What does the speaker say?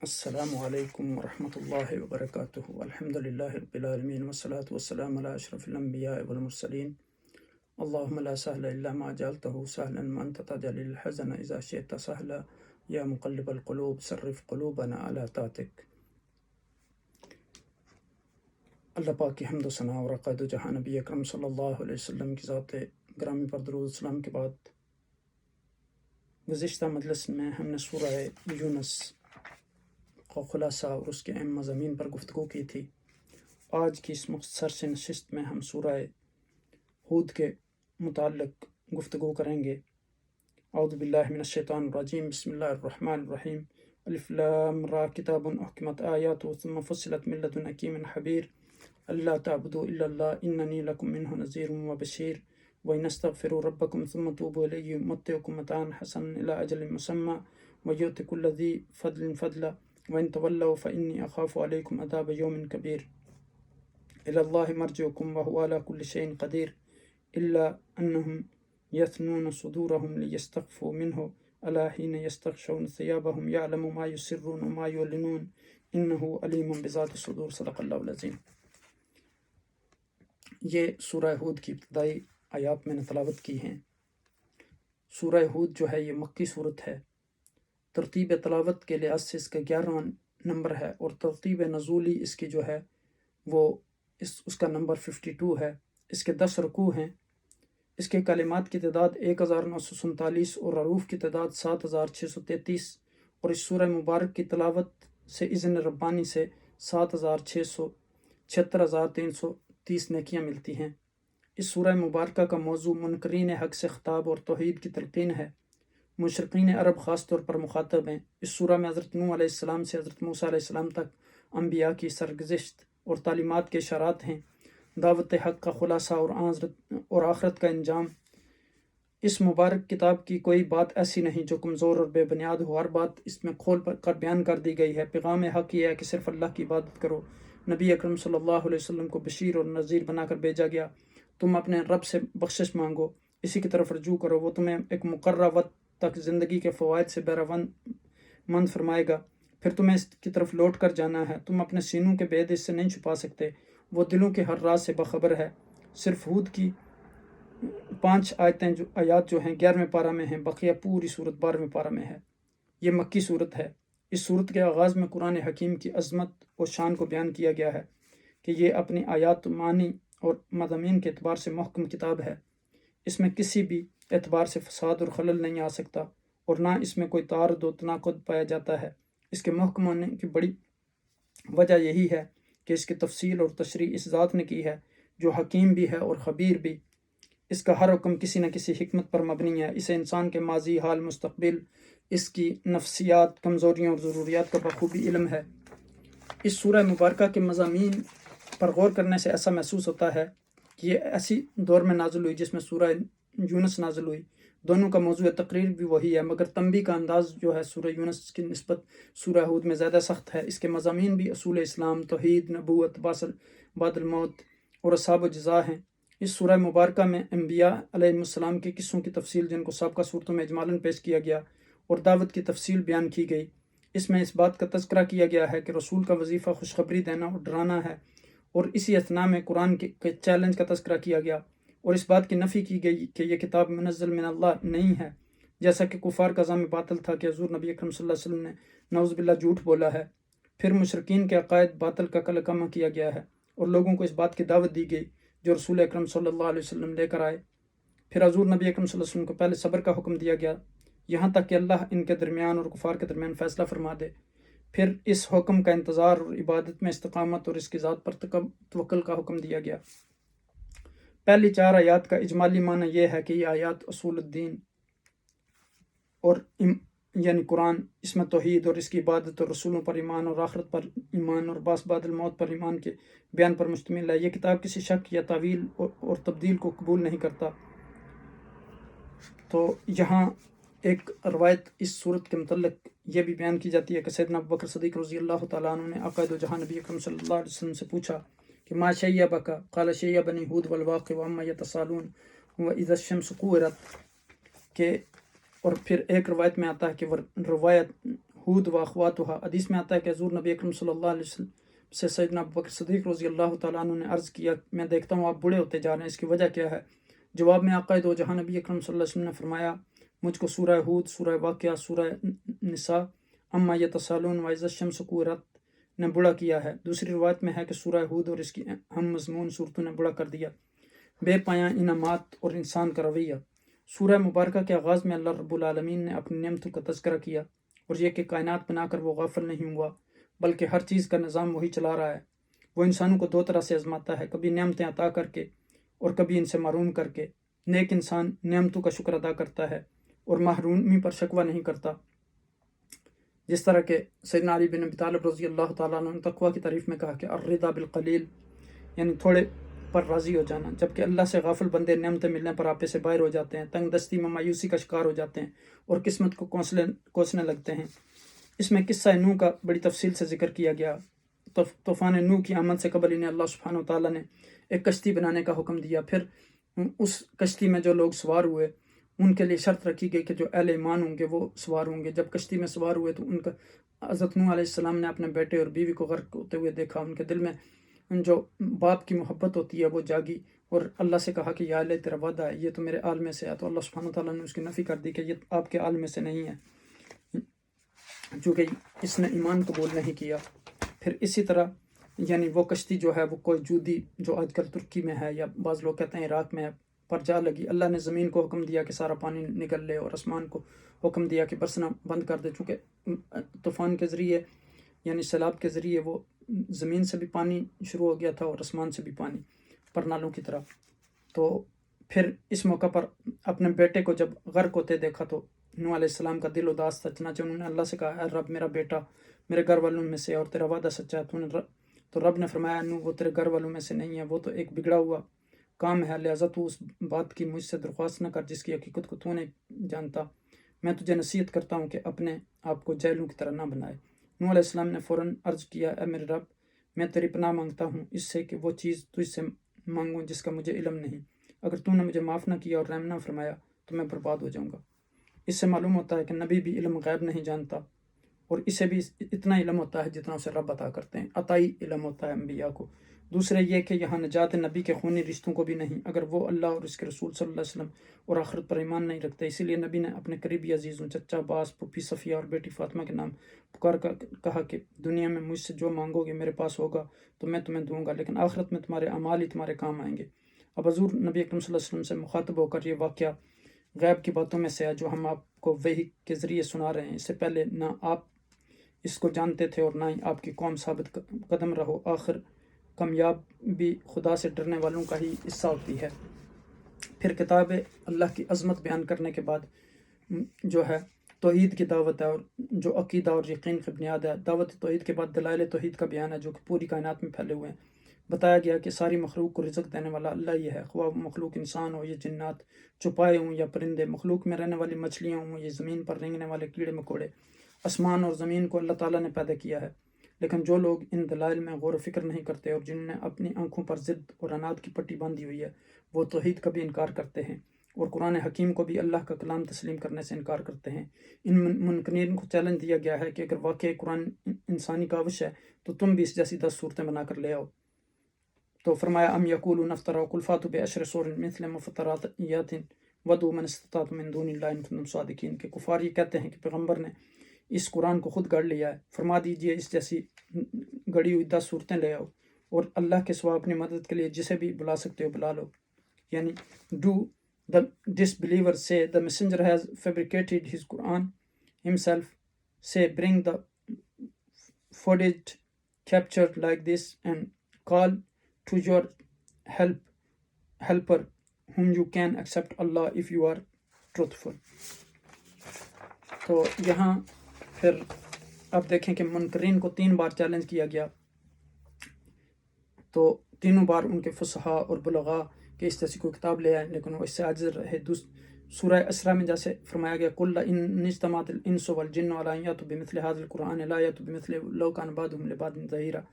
السلام علیکم ورحمۃ اللہ وبرکاتہ الحمد للہ رب العالمین والصلاة والسلام علی اشرف الانبیاء والمرسلین اللہم لا سہل الا ما جعلته سہلا وانت تجعل الحزن اذا شئت سہلا یا مقلب القلوب صرف قلوبنا علی طاعتک۔ اللہ پاک کی حمد و ثنا اور عقائد و جہاں نبی اکرم صلی اللہ علیہ وسلم کی ذات گرامی پر درود السلام کے بعد گزشتہ مجلس میں ہم نے سورہ یونس کا خلاصہ اور اس کے اہم مضامین پر گفتگو کی تھی۔ آج کی اس مختصر سے نشست میں ہم سورہ ہود کے متعلق گفتگو کریں گے۔ اعوذ باللہ من الشیطان الرجیم، بسم اللہ الرحمن الرحیم۔ الف لام را کتاب احکمت آیاتہ ثم فصلت من لدن حکیم خبیر اللہ تعبدوا الا اللہ اننی لکم منہ نذیر وبشیر وإن استغفروا ربکم ثم توبوا الیہ یمتعکم متاعا حسنا الی اجل مسمى ویؤت کل ذی فضل فضلا وَإِن تَوَلَّوْا فَإِنِّي أَخَافُ عَلَيْكُمْ عَذَابَ يَوْمٍ كَبِيرٍ إِلَى اللَّهِ مَرْجِعُكُمْ وَهُوَ عَلَى كُلِّ شَيْءٍ قَدِيرٌ إِلَّا أَنَّهُمْ يَثْنُونَ صُدُورَهُمْ لِيَسْتَخْفُوا مِنْهُ أَلَا حِينَ يَسْتَغْشَوْنَ ثِيَابَهُمْ يَعْلَمُ مَا يُسِرُّونَ وَمَا يُعْلِنُونَ إِنَّهُ عَلِيمٌ بِذَاتِ الصُّدُورِ صدق اللہ العظیم۔ یہ سورہ ہود کی ابتدائی آیات میں نے تلاوت کی ہیں۔ سورہ ہود جو ہے یہ مکی صورت ہے۔ ترتیب تلاوت کے لحاظ سے اس کا 11واں نمبر ہے، اور ترتیب نزولی اس کی جو ہے وہ اس کا نمبر 52 ہے۔ اس کے 10 رکوع ہیں۔ اس کے کلمات کی تعداد 1947 اور حروف کی تعداد 7633، اور اس سورہ مبارک کی تلاوت سے اذن ربانی سے 76,330 نیکیاں ملتی ہیں۔ اس سورہ مبارکہ کا موضوع منکرین حق سے خطاب اور توحید کی تلقین ہے۔ مشرقین عرب خاص طور پر مخاطب ہیں۔ اس سورہ میں حضرت نوح علیہ السلام سے حضرت موسیٰ علیہ السلام تک انبیاء کی سرگزشت اور تعلیمات کے اشارات ہیں، دعوت حق کا خلاصہ اور آخرت کا انجام۔ اس مبارک کتاب کی کوئی بات ایسی نہیں جو کمزور اور بے بنیاد ہو، ہر بات اس میں کھول کر بیان کر دی گئی ہے۔ پیغام حق یہ ہے کہ صرف اللہ کی عبادت کرو۔ نبی اکرم صلی اللہ علیہ وسلم کو بشیر اور نذیر بنا کر بھیجا گیا۔ تم اپنے رب سے بخشش مانگو، اسی کی طرف رجوع کرو، وہ تمہیں ایک مقررہ وقت تک زندگی کے فوائد سے بہرہ مند فرمائے گا، پھر تمہیں اس کی طرف لوٹ کر جانا ہے۔ تم اپنے سینوں کے بید اس سے نہیں چھپا سکتے، وہ دلوں کے ہر راز سے باخبر ہے۔ صرف ہود کی 5 آیات جو ہیں 11ویں پارہ میں ہیں، بقیہ پوری صورت 12ویں پارہ میں ہے۔ یہ مکی صورت ہے۔ اس صورت کے آغاز میں قرآن حکیم کی عظمت اور شان کو بیان کیا گیا ہے کہ یہ اپنی آیات، معنی اور مضامین کے اعتبار سے محکم کتاب ہے۔ اس میں کسی بھی اعتبار سے فساد اور خلل نہیں آ سکتا، اور نہ اس میں کوئی تعارض و تناقض پایا جاتا ہے۔ اس کے محکم ہونے کی بڑی وجہ یہی ہے کہ اس کی تفصیل اور تشریح اس ذات نے کی ہے جو حکیم بھی ہے اور خبیر بھی۔ اس کا ہر حکم کسی نہ کسی حکمت پر مبنی ہے۔ اسے انسان کے ماضی، حال، مستقبل، اس کی نفسیات، کمزوریوں اور ضروریات کا بخوبی علم ہے۔ اس سورہ مبارکہ کے مضامین پر غور کرنے سے ایسا محسوس ہوتا ہے کہ یہ ایسی دور میں نازل ہوئی جس میں سورہ یونس نازل ہوئی۔ دونوں کا موضوع تقریر بھی وہی ہے، مگر تنبیہ کا انداز جو ہے سورہ یونس کی نسبت سورہ ہود میں زیادہ سخت ہے۔ اس کے مضامین بھی اصول اسلام، توحید، نبوت، بعد الموت اور اصحاب و جزا ہیں۔ اس سورہ مبارکہ میں انبیاء علیہ السلام کے قصوں کی تفصیل، جن کو سابقہ صورتوں میں اجمالاً پیش کیا گیا، اور دعوت کی تفصیل بیان کی گئی۔ اس میں اس بات کا تذکرہ کیا گیا ہے کہ رسول کا وظیفہ خوشخبری دینا اور ڈرانا ہے، اور اسی اثناء میں قرآن کے چیلنج کا تذکرہ کیا گیا، اور اس بات کی نفی کی گئی کہ یہ کتاب منزل من اللہ نہیں ہے، جیسا کہ کفار کا ظن باطل تھا کہ حضور نبی اکرم صلی اللہ علیہ وسلم نے نعوذ باللہ جھوٹ بولا ہے۔ پھر مشرکین کے عقائد باطل کا کلکمہ کیا گیا ہے، اور لوگوں کو اس بات کی دعوت دی گئی جو رسول اکرم صلی اللہ علیہ وسلم لے کر آئے۔ پھر حضور نبی اکرم صلی اللہ علیہ وسلم کو پہلے صبر کا حکم دیا گیا، یہاں تک کہ اللہ ان کے درمیان اور کفار کے درمیان فیصلہ فرما دے۔ پھر اس حکم کا انتظار اور عبادت میں استقامت اور اس کی ذات پر توکل کا حکم دیا گیا۔ پہلی 4 آیات کا اجمالی معنی یہ ہے کہ یہ آیات اصول الدین اور یعنی قرآن، اس میں توحید اور اس کی عبادت اور رسولوں پر ایمان اور آخرت پر ایمان اور بعد الموت پر ایمان کے بیان پر مشتمل ہے۔ یہ کتاب کسی شک یا تعویل اور تبدیل کو قبول نہیں کرتا۔ تو یہاں ایک روایت اس صورت کے متعلق یہ بھی بیان کی جاتی ہے کہ سیدنا ابوبکر صدیق رضی اللہ تعالیٰ عنہ نے عقائد و جہاں نبی اکرم صلی اللہ علیہ وسلم سے پوچھا کہ ما شیبک؟ قال شیبنی ہود والواقع وعما یتساءلون واذا الشمس کورت، کہ اور پھر ایک روایت میں آتا ہے کہ روایت हूद व अखवातुहा। हदीस में आता है कि हुज़ूर नबी अकरम सल्लल्लाहु अलैहि वसल्लम से सैयदना अबू बकर सिद्दीक़ रज़ी अल्लाह तआला अन्हु ने अर्ज़ किया, मैं देखता हूँ आप बूढ़े होते जा रहे हैं, इसकी वजह क्या है? जवाब में आक़ाए दो जहां नबी अकरम सल्लल्लाहु अलैहि वसल्लम ने फरमाया, मुझको सूरह हूद, सूरह वाक़िया, सूरह निसा, अम्मा यतसालून व इज़ा शम्सु कुविरत ने बुरा किया है। दूसरी रिवायत में है कि सूरह हूद और इसकी हम मज़मून सूरतों ने बुरा कर दिया। बेपाया इनामात और इंसान का रवैया। सूरह मुबारका के आगाज़ में अल्लाह रब्बुल आलमीन ने अपनी नेमतों का तज़किरा किया और यह कि कायनात बनाकर वो गाफिल नहीं हुआ, बल्कि हर चीज़ का निज़ाम वही चला रहा है। वो इंसानों को दो तरह से आजमाता है, कभी नेमतें अता करके और कभी इनसे महरूम करके। नेक इंसान नेमतों का शुक्र अदा करता है और महरूमी पर शकवा नहीं करता। जिस तरह के सैयदना अली बिन अबी तालिब रज़ी अल्लाह तआला अन्हु ने तक़वा की तारीफ़ में कहा कि अर्रिदा बिल क़लील, यानी थोड़े पर राज़ी हो जाना। जबकि अल्लाह से गाफिल बंदे नेमतें मिलने पर आपे से बाहर हो जाते हैं, तंग दस्ती में मायूसी का शिकार हो जाते हैं और किस्मत को कोसने लगते हैं। इसमें किस्सा नूह का बड़ी तफसील से जिक्र किया गया। तूफ़ान नूह की आमद से कबल इन्हें अल्लाह सुब्हानहू व तआला ने एक कश्ती बनाने का हुक्म दिया। फिर उस कश्ती में जो लोग सवार हुए उनके लिए शर्त रखी गई कि जो अहले ईमान होंगे वो सवार होंगे। जब कश्ती में सवार हुए तो उनका हज़रत नूह अलैहिस्सलाम ने अपने बेटे और बीवी को गर्क होते हुए देखा। उनके दिल में जो बाप की मोहब्बत होती है वो जागी और अल्लाह से कहा कि या अल्लाह तेरा वादा है, ये तो मेरे आल में से है। तो अल्लाह सुब्हानहू व तआला ने उसकी नफ़ी कर दी कि ये आपके आल में से नहीं है, चूँकि इसने ईमान कबूल नहीं किया। फिर इसी तरह यानी वो कश्ती जो है वो कोई जूदी जो आजकल तुर्की में है या बाज़ लोग कहते हैं इराक़ में है पर जा लगी। अल्लाह ने ज़मीन को हुक्म दिया कि सारा पानी निकल ले और आसमान को हुक्म दिया कि बरसना बंद कर दे। चूँकि तूफ़ान के ज़रिए यानी सैलाब के ज़रिए वो ज़मीन से भी पानी शुरू हो गया था और आसमान से भी पानी पर नालों की तरह। तो फिर इस मौका पर अपने बेटे को जब गर्क होते देखा तो नूह अलैहिस्सलाम का दिल उदास था। चनाचे उन्होंने अल्लाह से कहा, रब मेरा बेटा मेरे घर वालों में से और तेरा वादा सच्चा है। तो रब ने फरमाया, नूह वो तेरे घर वालों में से नहीं है, वो तो एक बिगड़ा हुआ काम है, लिहाजा तू उस बात की मुझसे दरख्वास्त न कर जिसकी हकीकत को तू नहीं जानता। मैं तुझे नसीहत करता हूँ कि अपने आप को जैलों की तरह ना बनाए। नूह अलैहिस्सलाम ने फ़ौरन अर्ज़ किया, ए मेरे रब, मैं तेरी पनाह मांगता हूँ इससे कि वो चीज़ तुझसे मांगूँ जिसका मुझे इल्म नहीं। अगर तूने मुझे माफ़ न किया और रहम न फरमाया तो मैं बर्बाद हो जाऊँगा। इससे मालूम होता है कि नबी भी इल्म गैब नहीं जानता और इसे भी इतना इल्म होता है जितना उसे रब अता करते हैं। अताई इल्म होता है अम्बिया को। दूसरे ये कि यहाँ नजात नबी के खूनी रिश्तों को भी नहीं, अगर वो अल्लाह और उसके रसूल सल्लल्लाहु अलैहि वसल्लम और आखिरत पर ईमान नहीं रखते। इसीलिए नबी ने अपने करीबी अजीज़ों चचा अब्बास, फूफी सफ़िया और बेटी फ़ातिमा के नाम पुकार कर कहा कि दुनिया में मुझसे जो मांगोगे मेरे पास होगा तो मैं तुम्हें दूंगा, लेकिन आखिरत में तुम्हारे अमाल ही तुम्हारे काम आएंगे। अब हज़ूर नबी अकरम सल्लल्लाहु अलैहि वसल्लम से मुखातब होकर ये वाक़या गैब की बातों में से है जो हम आपको वही के ज़रिए सुना रहे हैं। इससे पहले ना आप इसको जानते थे और ना ही आपकी कौम साबित कदम रहो। आखिर कामयाबी खुदा से डरने वालों का ही हिस्सा होती है। फिर किताब अल्लाह की अज़मत बयान करने के बाद जो है तौहीद की दावत है और जो अकीदा और यकीन की बुनियाद है। दावत तौहीद के बाद दलाइल तौहीद का बयान है जो कि पूरी कायनात में फैले हुए हैं। बताया गया कि सारी मखलूक को रिज़्क़ देने वाला अल्लाह ही है, ख्वाह मखलूक इंसान हो या जिन्नात, छुपाए हों या परिंदे, मखलूक में रहने वाली मछलियाँ हों या ज़मीन पर रेंगने वाले कीड़े मकोड़े। आसमान और ज़मीन को अल्लाह ताला ने पैदा किया है, लेकिन जो लोग इन दलाइल में गौर फ़िक्र नहीं करते और जिन्होंने अपनी आँखों पर ज़िद और अनाद की पट्टी बांधी हुई है वो तौहीद का भी इनकार करते हैं और कुरान हकीम को भी अल्लाह का कलाम तस्लीम करने से इनकार करते हैं। इन मुनकरीन को चैलेंज दिया गया है कि अगर वाकई कुरान इंसानी काविश है तो तुम भी इस जैसी 10 सूरतें बनाकर ले आओ। तो फरमाया, अम यक़ूलून इफ्तरा कुल फ़ातू बिअशरि सूरिन मिस्लिही मुफ़्तरयातिन वदू मन इस्तताअतुम मिन दूनिल्लाहि इन कुंतुम सादिक़ीन के कुफ़ार ये कहते हैं कि पैगम्बर ने इस कुरान को खुद गढ़ लिया है। फरमा दीजिए इस जैसी गढ़ी हुई 10 सूरतें ले आओ और अल्लाह के सिवा अपनी मदद के लिए जिसे भी बुला सकते हो बुला लो। यानी do the disbeliever say the messenger has fabricated his Quran himself, say bring the footage captured like this and call to your helper whom you can accept Allah if you are truthful। तो यहाँ फिर अब देखें कि मुनकरीन को 3 बार challenge किया गया, तो तीनों बार उनके फुसहा और बुलगा के इस जैसी कोई किताब ले आए लेकिन वो इससे आजिज़ रहे। सूरह असरा में जैसे फरमाया गया, कुल इन इज्तमाअतिल इंसु वल जिन्नु अला अन यातू बिमिस्लि हाज़िल कुरआन ला यातू बिमिस्लिही लौ कान बादुहुम लिबादिन ज़हीरा।